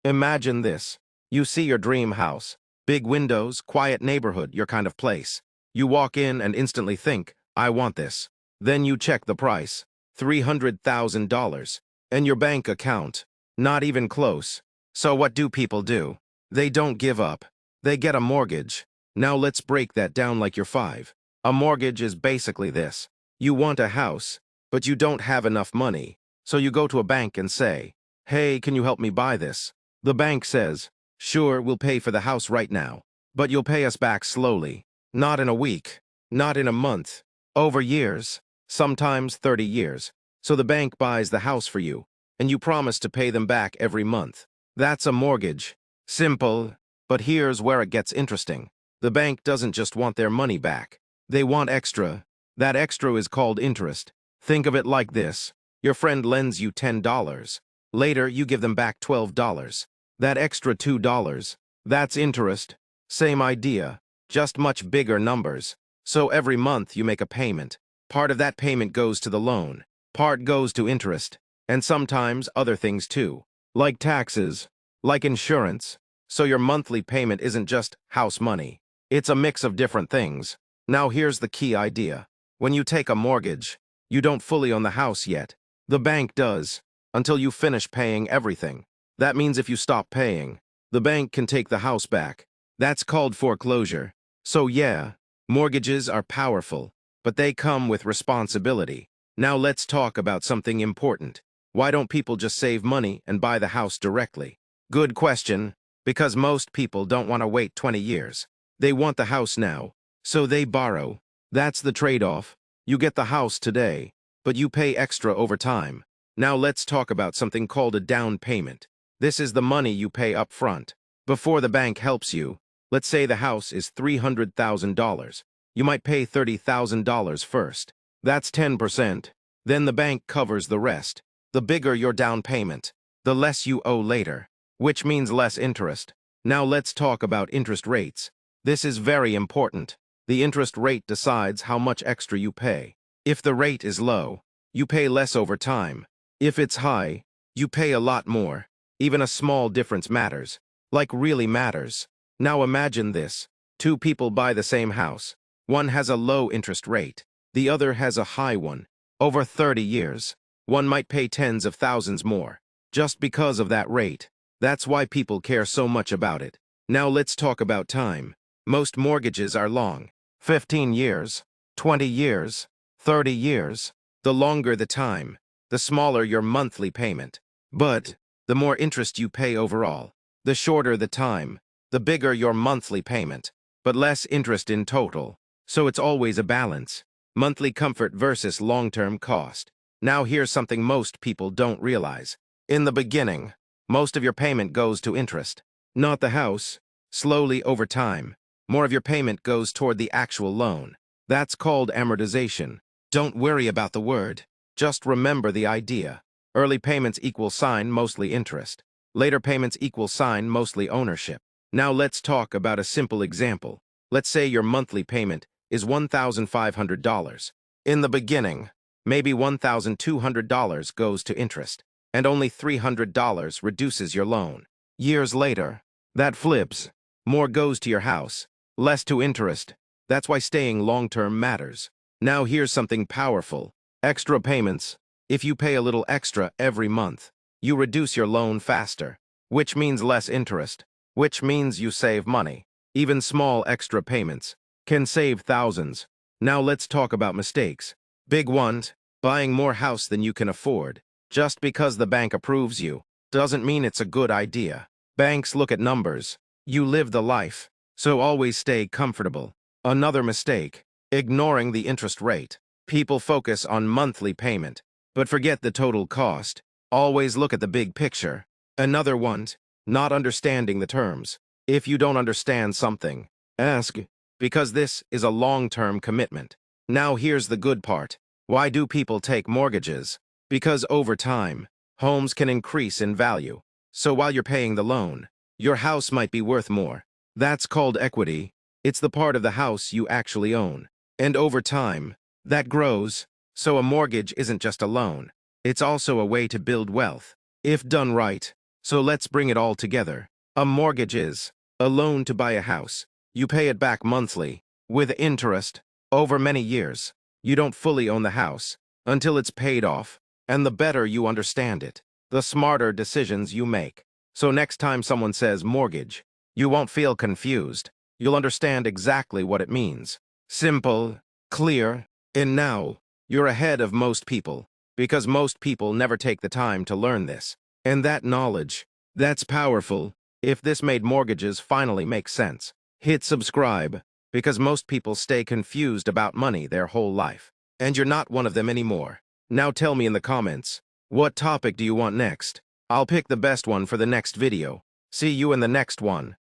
Imagine this. You see your dream house. Big windows, quiet neighborhood, your kind of place. You walk in and instantly think, I want this. Then you check the price. $300,000. And your bank account. Not even close. So what do people do? They don't give up. They get a mortgage. Now let's break that down like you're five. A mortgage is basically this. You want a house, but you don't have enough money. So you go to a bank and say, hey, can you help me buy this? The bank says, sure, we'll pay for the house right now, but you'll pay us back slowly. Not in a week, not in a month, over years, sometimes 30 years. So the bank buys the house for you, and you promise to pay them back every month. That's a mortgage. Simple, but here's where it gets interesting. The bank doesn't just want their money back. They want extra. That extra is called interest. Think of it like this. Your friend lends you $10. Later, you give them back $12. That extra $2, that's interest. Same idea, just much bigger numbers. So every month you make a payment. Part of that payment goes to the loan. Part goes to interest. And sometimes other things too. Like taxes, like insurance. So your monthly payment isn't just house money. It's a mix of different things. Now here's the key idea. When you take a mortgage, you don't fully own the house yet. The bank does, until you finish paying everything. That means if you stop paying, the bank can take the house back. That's called foreclosure. So yeah, mortgages are powerful, but they come with responsibility. Now let's talk about something important. Why don't people just save money and buy the house directly? Good question, because most people don't want to wait 20 years. They want the house now, so they borrow. That's the trade-off. You get the house today, but you pay extra over time. Now let's talk about something called a down payment. This is the money you pay up front. Before the bank helps you, let's say the house is $300,000. You might pay $30,000 first. That's 10%. Then the bank covers the rest. The bigger your down payment, the less you owe later, which means less interest. Now let's talk about interest rates. This is very important. The interest rate decides how much extra you pay. If the rate is low, you pay less over time. If it's high, you pay a lot more. Even a small difference matters. Like really matters. Now imagine this. Two people buy the same house. One has a low interest rate. The other has a high one. Over 30 years. One might pay tens of thousands more. Just because of that rate. That's why people care so much about it. Now let's talk about time. Most mortgages are long. 15 years, 20 years, 30 years. The longer the time, the smaller your monthly payment. But the more interest you pay overall. The shorter the time, the bigger your monthly payment, but less interest in total. So it's always a balance. Monthly comfort versus long-term cost. Now here's something most people don't realize. In the beginning, most of your payment goes to interest. Not the house. Slowly over time, more of your payment goes toward the actual loan. That's called amortization. Don't worry about the word. Just remember the idea. Early payments equal sign mostly interest. Later payments equal sign mostly ownership. Now let's talk about a simple example. Let's say your monthly payment is $1,500. In the beginning, maybe $1,200 goes to interest, and only $300 reduces your loan. Years later, that flips. More goes to your house, less to interest. That's why staying long-term matters. Now here's something powerful. Extra payments. If you pay a little extra every month, you reduce your loan faster, which means less interest, which means you save money. Even small extra payments can save thousands. Now let's talk about mistakes. Big ones, buying more house than you can afford. Just because the bank approves you, doesn't mean it's a good idea. Banks look at numbers. You live the life, so always stay comfortable. Another mistake, ignoring the interest rate. People focus on monthly payment, but forget the total cost. Always look at the big picture. Another one, not understanding the terms. If you don't understand something, ask, because this is a long-term commitment. Now here's the good part. Why do people take mortgages? Because over time, homes can increase in value. So while you're paying the loan, your house might be worth more. That's called equity. It's the part of the house you actually own. And over time, that grows. So a mortgage isn't just a loan. It's also a way to build wealth. If done right, So let's bring it all together. A mortgage is a loan to buy a house. You pay it back monthly, with interest, over many years. You don't fully own the house until it's paid off. And the better you understand it, the smarter decisions you make. So next time someone says mortgage, you won't feel confused. You'll understand exactly what it means. Simple, clear, and now you're ahead of most people, because most people never take the time to learn this. And that knowledge, that's powerful. If this made mortgages finally make sense, hit subscribe, because most people stay confused about money their whole life. And you're not one of them anymore. Now tell me in the comments, what topic do you want next? I'll pick the best one for the next video. See you in the next one.